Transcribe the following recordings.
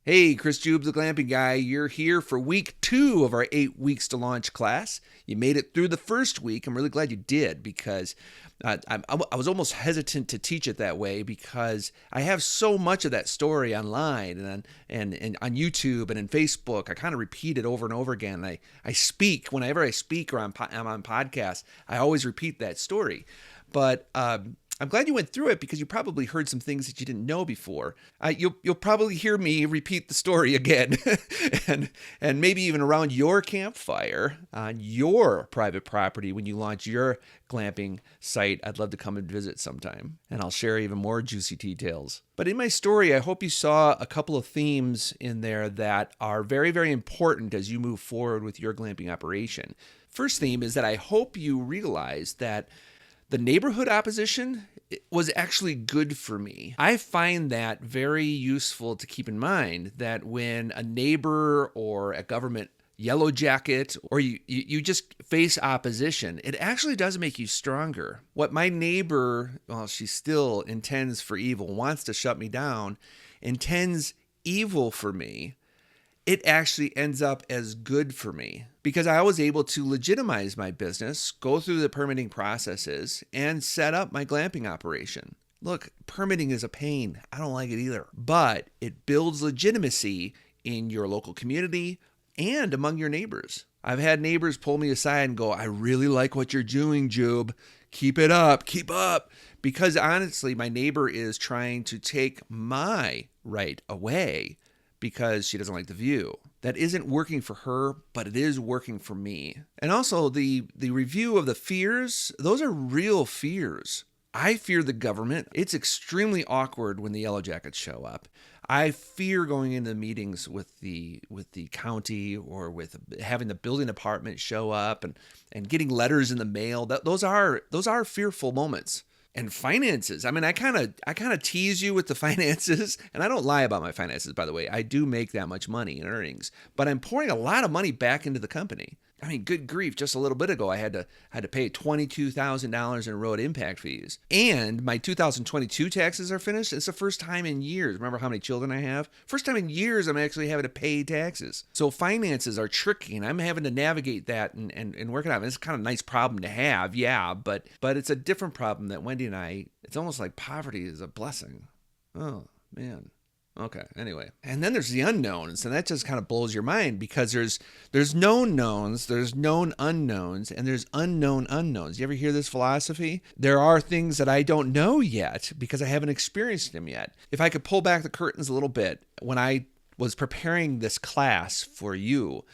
Hey, Chris Jubes, the Glamping Guy. You're here for week 2 of our 8 weeks to launch class. You made it through the first week. I'm really glad you did because I was almost hesitant to teach it that way because I have so much of that story online and on YouTube and in Facebook. I kind of repeat it over and over again. I speak, whenever I speak or I'm on podcasts, I always repeat that story. But I'm glad you went through it because you probably heard some things that you didn't know before. You'll probably hear me repeat the story again, and maybe even around your campfire on your private property when you launch your glamping site. I'd love to come and visit sometime, and I'll share even more juicy details. But in my story, I hope you saw a couple of themes in there that are very, very important as you move forward with your glamping operation. First theme is that I hope you realize that the neighborhood opposition was actually good for me. I find that very useful to keep in mind, that when a neighbor or a government yellow jacket or you just face opposition, it actually does make you stronger. What my neighbor, well, she still intends for evil, wants to shut me down, intends evil for me, it actually ends up as good for me because I was able to legitimize my business, go through the permitting processes, and set up my glamping operation. Look, permitting is a pain. I don't like it either. But it builds legitimacy in your local community and among your neighbors. I've had neighbors pull me aside and go, I really like what you're doing, Jube. Keep it up, keep up. Because honestly, my neighbor is trying to take my right away because she doesn't like the view. That isn't working for her, but it is working for me. And also the review of the fears, those are real fears. I fear the government. It's extremely awkward when the Yellow Jackets show up. I fear going into meetings with the county or with having the building department show up and getting letters in the mail. Those are fearful moments. And finances. I mean, I kind of tease you with the finances, and I don't lie about my finances, by the way. I do make that much money in earnings, but I'm pouring a lot of money back into the company. I mean, good grief! Just a little bit ago, I had to pay $22,000 in road impact fees, and my 2022 taxes are finished. It's the first time in years. Remember how many children I have? First time in years, I'm actually having to pay taxes. So finances are tricky, and I'm having to navigate that and work it out. It's kind of a nice problem to have, yeah, but it's a different problem that Wendy and I. It's almost like poverty is a blessing. Oh man. Okay, anyway. And then there's the unknowns, and that just kind of blows your mind because there's known knowns, there's known unknowns, and there's unknown unknowns. You ever hear this philosophy? There are things that I don't know yet because I haven't experienced them yet. If I could pull back the curtains a little bit, when I was preparing this class for you,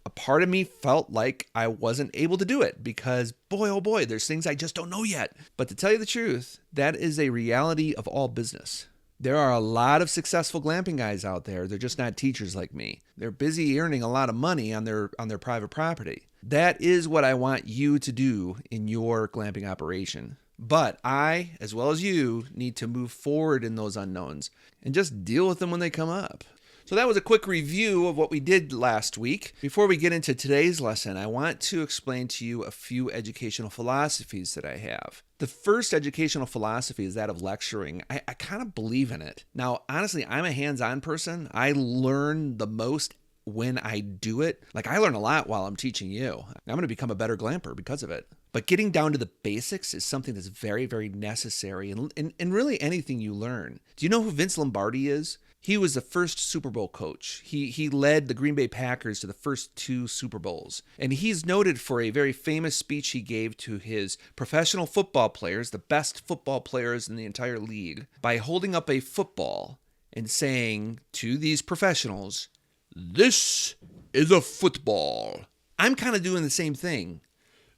a part of me felt like I wasn't able to do it because, boy, oh boy, there's things I just don't know yet. But to tell you the truth, that is a reality of all business. There are a lot of successful glamping guys out there. They're just not teachers like me. They're busy earning a lot of money on their private property. That is what I want you to do in your glamping operation. But I, as well as you, need to move forward in those unknowns and just deal with them when they come up. So that was a quick review of what we did last week. Before we get into today's lesson, I want to explain to you a few educational philosophies that I have. The first educational philosophy is that of lecturing. I kind of believe in it. Now, honestly, I'm a hands-on person. I learn the most when I do it. Like, I learn a lot while I'm teaching you. I'm going to become a better glamper because of it. But getting down to the basics is something that's very, very necessary in really anything you learn. Do you know who Vince Lombardi is? He was the first Super Bowl coach. He led the Green Bay Packers to the first 2 Super Bowls. And he's noted for a very famous speech he gave to his professional football players, the best football players in the entire league, by holding up a football and saying to these professionals, "This is a football." I'm kind of doing the same thing.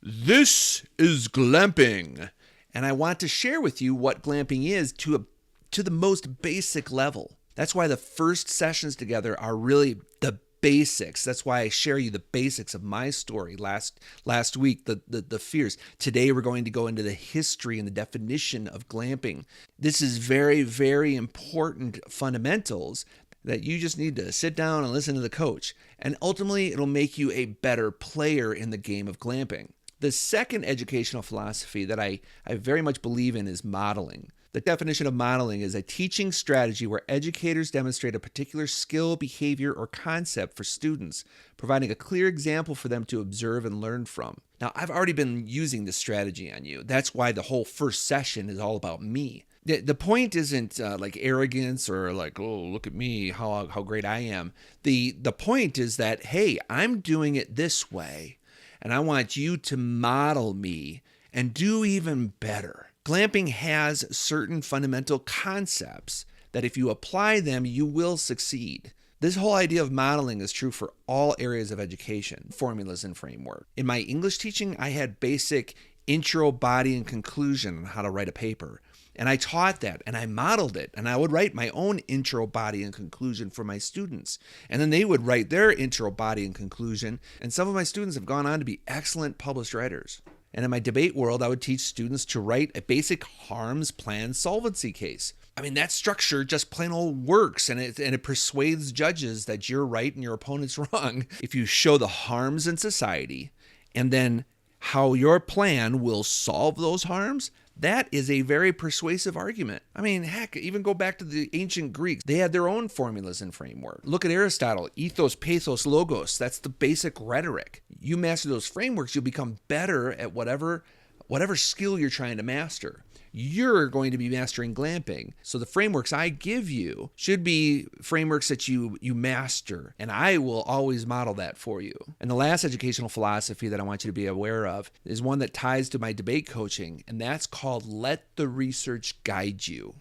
This is glamping. And I want to share with you what glamping is to the most basic level. That's why the first sessions together are really the basics. That's why I share you the basics of my story last week, the fears. Today we're going to go into the history and the definition of glamping. This is very, very important fundamentals that you just need to sit down and listen to the coach. And ultimately, it'll make you a better player in the game of glamping. The second educational philosophy that I very much believe in is modeling. The definition of modeling is a teaching strategy where educators demonstrate a particular skill, behavior, or concept for students, providing a clear example for them to observe and learn from. Now, I've already been using this strategy on you. That's why the whole first session is all about me. The point isn't like arrogance or like, oh, look at me, how great I am. The point is that, hey, I'm doing it this way, and I want you to model me and do even better. Glamping has certain fundamental concepts that if you apply them, you will succeed. This whole idea of modeling is true for all areas of education, formulas and framework. In my English teaching, I had basic intro, body, and conclusion on how to write a paper. And I taught that and I modeled it, and I would write my own intro, body, and conclusion for my students. And then they would write their intro, body, and conclusion. And some of my students have gone on to be excellent published writers. And in my debate world, I would teach students to write a basic harms plan solvency case. I mean, that structure just plain old works, and it persuades judges that you're right and your opponent's wrong. If you show the harms in society and then how your plan will solve those harms, that is a very persuasive argument. I mean, heck, even go back to the ancient Greeks. They had their own formulas and framework. Look at Aristotle, ethos, pathos, logos. That's the basic rhetoric. You master those frameworks, you'll become better at whatever skill you're trying to master. You're going to be mastering glamping. So the frameworks I give you should be frameworks that you master, and I will always model that for you. And the last educational philosophy that I want you to be aware of is one that ties to my debate coaching, and that's called let the research guide you.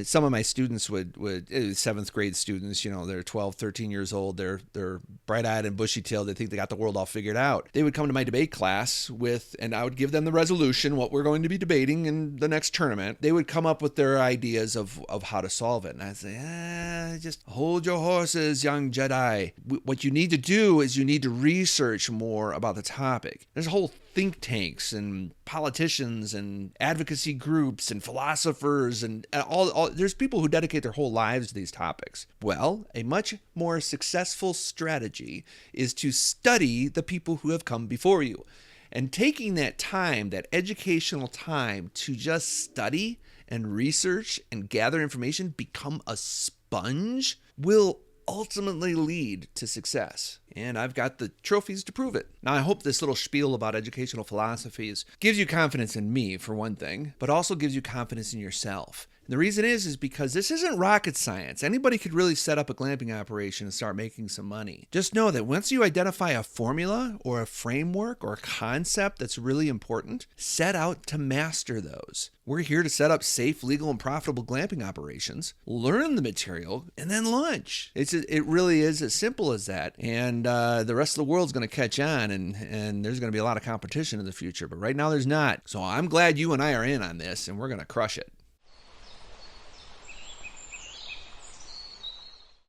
Some of my students would 7th grade students, they're 12, 13 years old. They're bright-eyed and bushy-tailed. They think they got the world all figured out. They would come to my debate class and I would give them the resolution, what we're going to be debating in the next tournament. They would come up with their ideas of how to solve it. And I'd say, just hold your horses, young Jedi. What you need to do is you need to research more about the topic. There's a whole think tanks and politicians and advocacy groups and philosophers and all there's people who dedicate their whole lives to these topics. Well, a much more successful strategy is to study the people who have come before you. And taking that time, that educational time to just study and research and gather information, become a sponge, will ultimately lead to success. And I've got the trophies to prove it. Now, I hope this little spiel about educational philosophies gives you confidence in me, for one thing, but also gives you confidence in yourself. And the reason is because this isn't rocket science. Anybody could really set up a glamping operation and start making some money. Just know that once you identify a formula or a framework or a concept that's really important, set out to master those. We're here to set up safe, legal, and profitable glamping operations, learn the material, and then launch. It really is as simple as that. And the rest of the world's going to catch on, and there's going to be a lot of competition in the future. But right now there's not. So I'm glad you and I are in on this, and we're going to crush it.